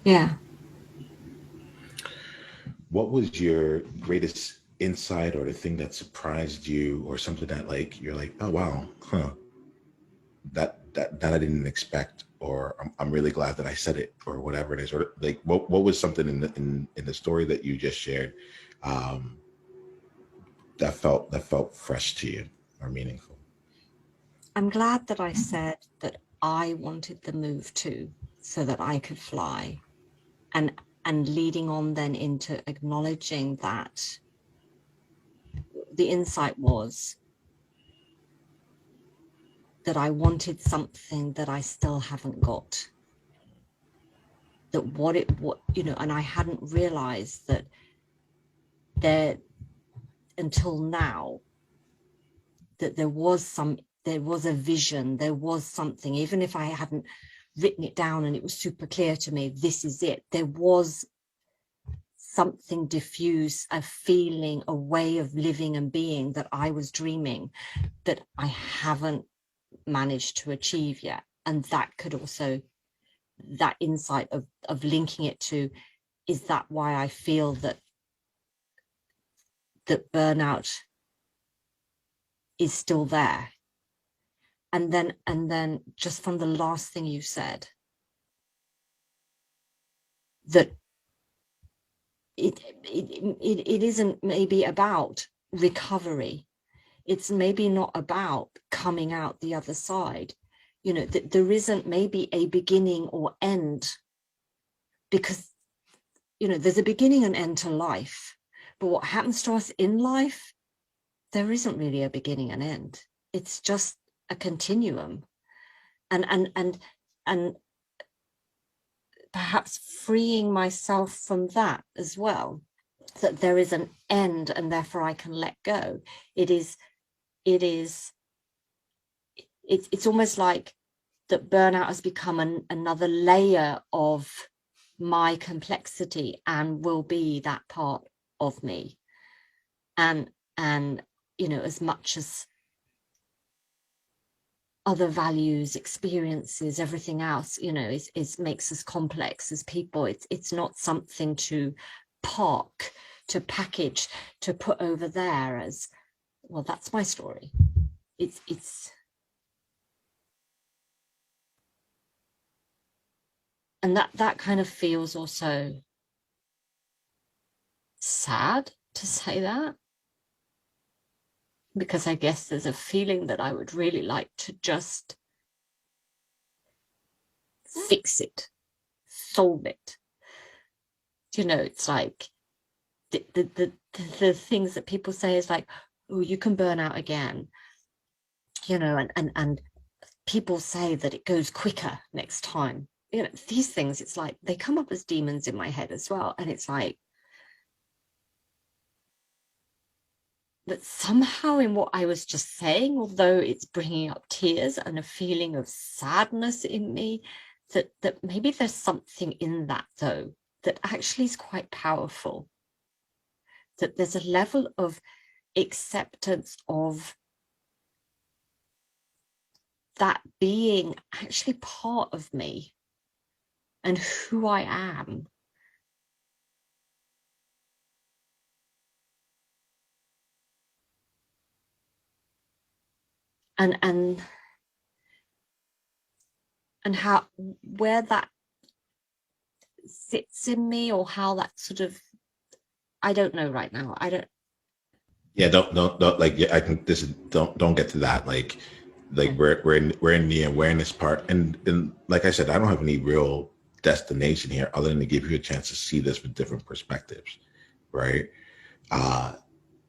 Yeah. What was your greatest insight, or the thing that surprised you, or something that like you're like, oh wow, huh, that I didn't expect, or I'm really glad that I said it, or whatever it is, or like what was something in the story that you just shared, um, that felt fresh to you or meaningful? I'm glad that I said that I wanted the move too, so that I could fly. And leading on then into acknowledging that the insight was that I wanted something that I still haven't got. That what and I hadn't realized that there until now, that there was a vision, there was something, even if I hadn't written it down and it was super clear to me, this is it. There was something diffuse, a feeling, a way of living and being that I was dreaming that I haven't managed to achieve yet. And that could also, that insight of linking it to, is that why I feel that burnout is still there? And then just from the last thing you said, that it isn't maybe about recovery. It's maybe not about coming out the other side. That there isn't maybe a beginning or end, because there's a beginning and end to life. But what happens to us in life, there isn't really a beginning and end. It's just a continuum. And perhaps freeing myself from that as well, that there is an end and therefore I can let go. It is it is it's almost like that burnout has become another layer of my complexity and will be that part of me. And as much as other values, experiences, everything else, is makes us complex as people. It's not something to park, to package, to put over there as, well, that's my story. It's and that kind of feels also sad to say that, because I guess there's a feeling that I would really like to just fix it, solve it. It's like the things that people say is like, oh, you can burn out again, and people say that it goes quicker next time. These things, it's like they come up as demons in my head as well. And it's like that somehow in what I was just saying, although it's bringing up tears and a feeling of sadness in me, that maybe there's something in that though that actually is quite powerful. That there's a level of acceptance of that being actually part of me and who I am. And how, where that sits in me, or how that sort of, I don't know right now. I don't. Yeah, don't like. Yeah, I think this is don't get to that. Like Yeah. we're in the awareness part, and like I said, I don't have any real destination here other than to give you a chance to see this with different perspectives, right? Uh,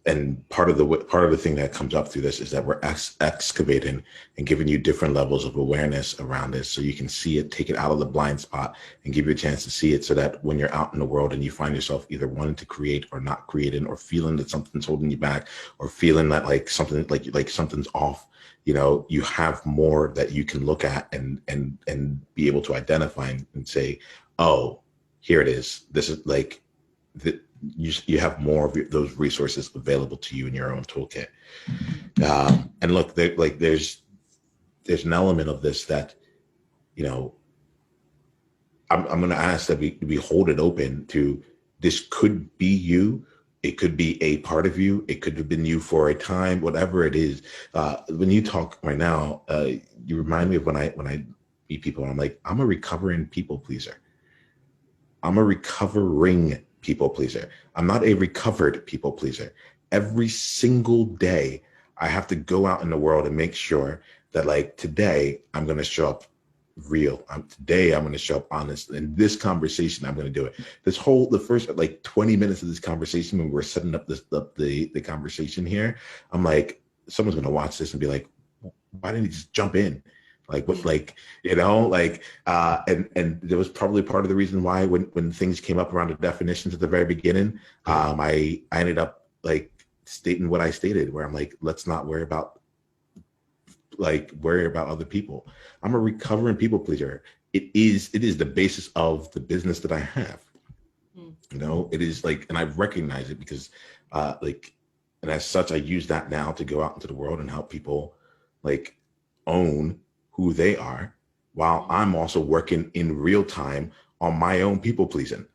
and part of the thing that comes up through this is that we're excavating and giving you different levels of awareness around this, so you can see it, take it out of the blind spot, and give you a chance to see it, so that when you're out in the world and you find yourself either wanting to create or not creating, or feeling that something's holding you back, or feeling that like something like something's off, you have more that you can look at and be able to identify and say, oh, here it is. This is like the, you have more of those resources available to you in your own toolkit. And look, there's an element of this that, you know I'm going to ask that we hold it open to, this could be you. It could be a part of you. It could have been you for a time, whatever it is. When you talk right now, you remind me of when I meet people, and I'm like, I'm a recovering people pleaser. I'm a recovering people pleaser. I'm not a recovered people pleaser. Every single day, I have to go out in the world and make sure that, like, today, I'm going to show up real. Today, I'm going to show up honest. In this conversation, I'm going to do it. The first like 20 minutes of this conversation, when we're setting up the conversation here, I'm like, someone's going to watch this and be like, why didn't he just jump in? Like, what, like, like, and there was probably part of the reason why when things came up around the definitions at the very beginning, I ended up like stating what I stated, where I'm like, let's not worry about other people. I'm a recovering people pleaser. It is the basis of the business that I have. It is like, and I recognize it because and as such, I use that now to go out into the world and help people like own who they are, while I'm also working in real time on my own people pleasing.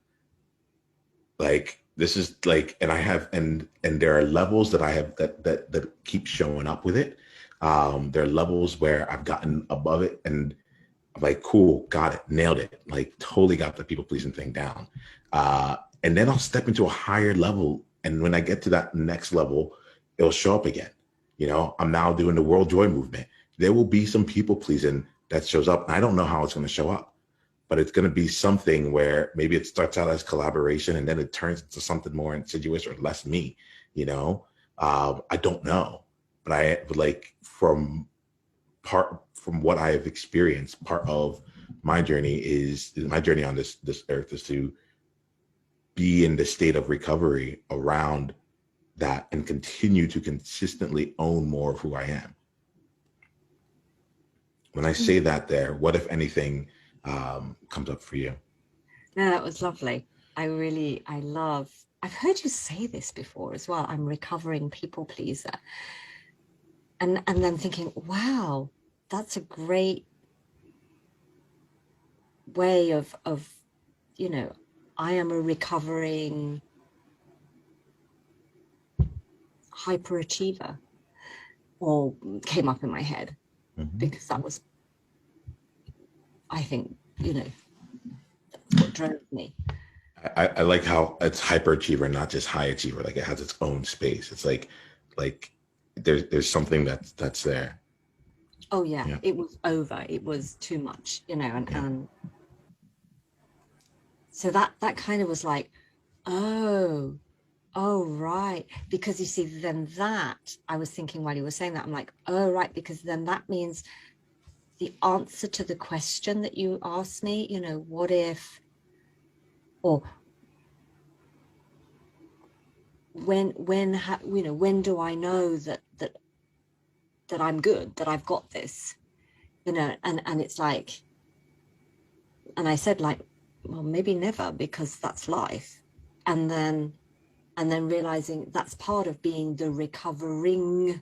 Like, this is like, and I have, and there are levels that I have that keep showing up with it. There are levels where I've gotten above it and I'm like, cool, got it, nailed it, like totally got the people pleasing thing down. And then I'll step into a higher level. And when I get to that next level, it'll show up again. I'm now doing the World Joy movement. There will be some people pleasing that shows up. And I don't know how it's going to show up, but it's going to be something where maybe it starts out as collaboration and then it turns into something more insidious or less me. I don't know, but like from what I have experienced, part of my journey on this earth is to be in the state of recovery around that and continue to consistently own more of who I am. When I say that there, what, if anything, comes up for you? No, that was lovely. I've heard you say this before as well. I'm recovering people pleaser. And then thinking, wow, that's a great way of, I am a recovering hyperachiever, or came up in my head, because that was, I think, that's what drove me. I like how it's hyperachiever, not just high achiever. Like, it has its own space. It's like there's something that's there. Oh yeah. It was over. It was too much, and so that kind of was like, oh right, because you see, then that I was thinking while you were saying that, I'm like, oh right, because then that means the answer to the question that you asked me, what if, or when do I know that I'm good, that I've got this, and it's like, and I said, like, well, maybe never, because that's life. And then realizing that's part of being the recovering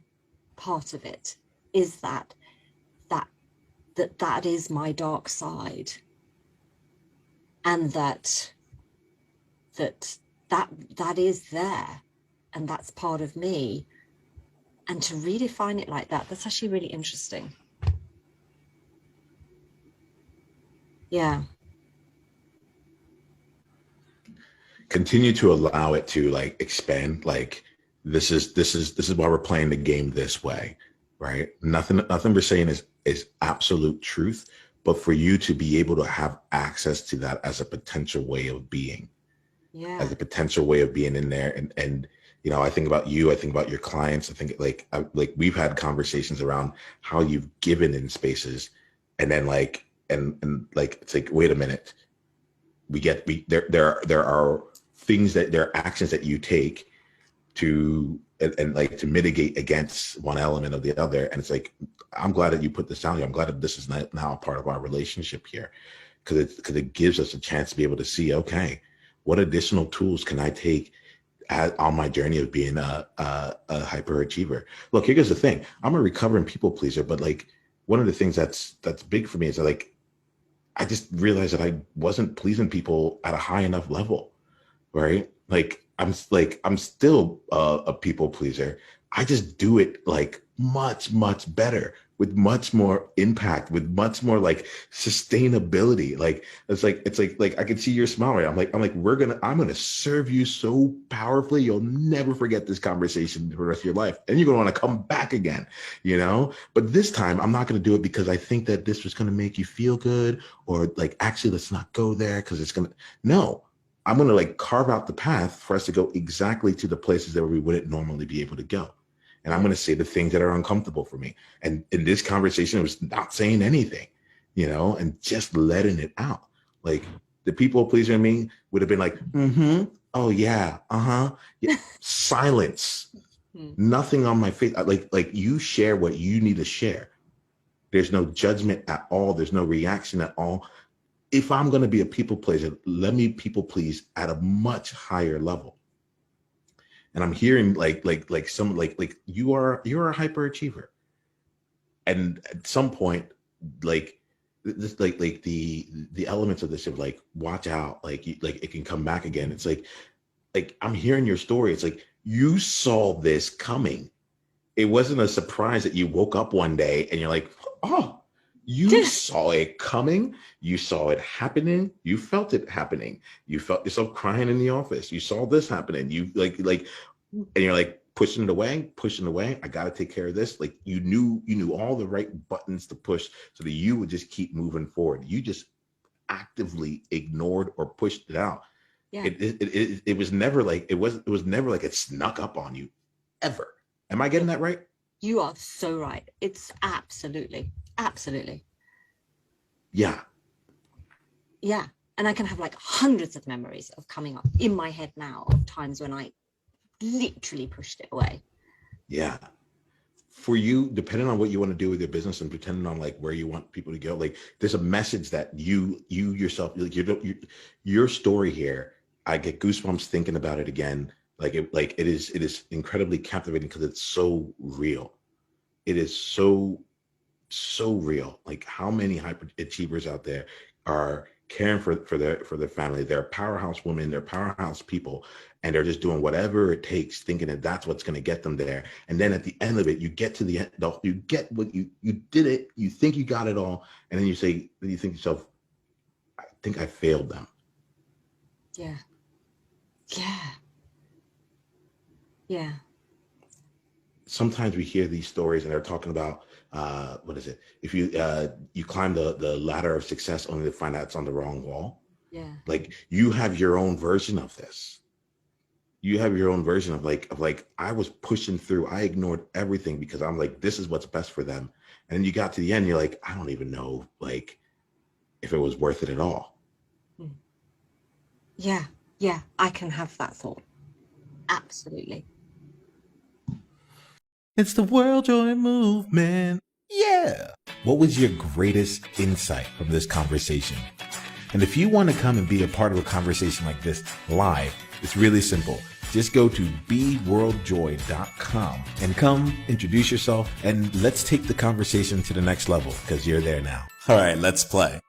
part of it, is that is my dark side, and that is there, and that's part of me. And to redefine it like that's actually really interesting. Yeah. Continue to allow it to like expand. Like, this is why we're playing the game this way, right? Nothing we're saying is absolute truth, but for you to be able to have access to that as a potential way of being, as a potential way of being in there. And I think about you, I think about your clients. I think like we've had conversations around how you've given in spaces, and then like, and like, it's like, wait a minute, there are things there are actions that you take to and like to mitigate against one element of the other. And it's like, I'm glad that you put this down here. I'm glad that this is now a part of our relationship here, because it gives us a chance to be able to see, okay, what additional tools can I take on my journey of being a hyperachiever? Look, here's the thing. I'm a recovering people pleaser, but like, one of the things that's big for me is like, I just realized that I wasn't pleasing people at a high enough level, right? I'm still a people pleaser. I just do it like much, much better, with much more impact, with much more like sustainability. Like it's like I can see your smile right. I'm like, I'm gonna serve you so powerfully, you'll never forget this conversation for the rest of your life. And you're gonna want to come back again, you know? But this time I'm not gonna do it because I think that this was gonna make you feel good, or like, actually, let's not go there because it's gonna, no. I'm going to like carve out the path for us to go exactly to the places that we wouldn't normally be able to go. And I'm going to say the things that are uncomfortable for me. And in this conversation, it was not saying anything, and just letting it out. Like, the people pleaser in me would have been like, mm-hmm, oh yeah, uh-huh. Yeah. Silence. Nothing on my face. Like you share what you need to share. There's no judgment at all. There's no reaction at all. If I'm going to be a people pleaser, let me people please at a much higher level. And I'm hearing like you're a hyperachiever. And at some point, like this, like the elements of this of like, watch out, like it can come back again. It's like I'm hearing your story. It's like, you saw this coming. It wasn't a surprise that you woke up one day and you're like, oh, you saw it coming. You saw it happening. You felt it happening. You felt yourself crying in the office. You saw this happening. You like, and you're like pushing it away. I got to take care of this. Like, you knew all the right buttons to push so that you would just keep moving forward. You just actively ignored or pushed it out. Yeah. It was never like, it was never like it snuck up on you, ever. Am I getting that right? You are so right. It's absolutely. Yeah. And I can have like hundreds of memories of coming up in my head now of times when I literally pushed it away. Yeah. For you, depending on what you want to do with your business and depending on like where you want people to go, like, there's a message that you yourself, like, your story here, I get goosebumps thinking about it again. It is incredibly captivating because it's so real. It is so real. Like, how many hyperachievers out there are caring for their family? They're powerhouse women, they're powerhouse people, and they're just doing whatever it takes, thinking that that's what's going to get them there. And then at the end of it, you get to the end, you get what you did it, you think you got it all, and then you think to yourself, I think I failed them. Yeah. Sometimes we hear these stories and they're talking about what is it? If you climb the ladder of success only to find out it's on the wrong wall. Yeah. Like, you have your own version of this. You have your own version of like I was pushing through. I ignored everything because I'm like, this is what's best for them. And then you got to the end, you're like, I don't even know like if it was worth it at all. Yeah. I can have that thought. Absolutely. It's the World Joy Movement. Yeah. What was your greatest insight from this conversation? And if you want to come and be a part of a conversation like this live, it's really simple. Just go to beworldjoy.com and come introduce yourself, and let's take the conversation to the next level, because you're there now. All right, let's play.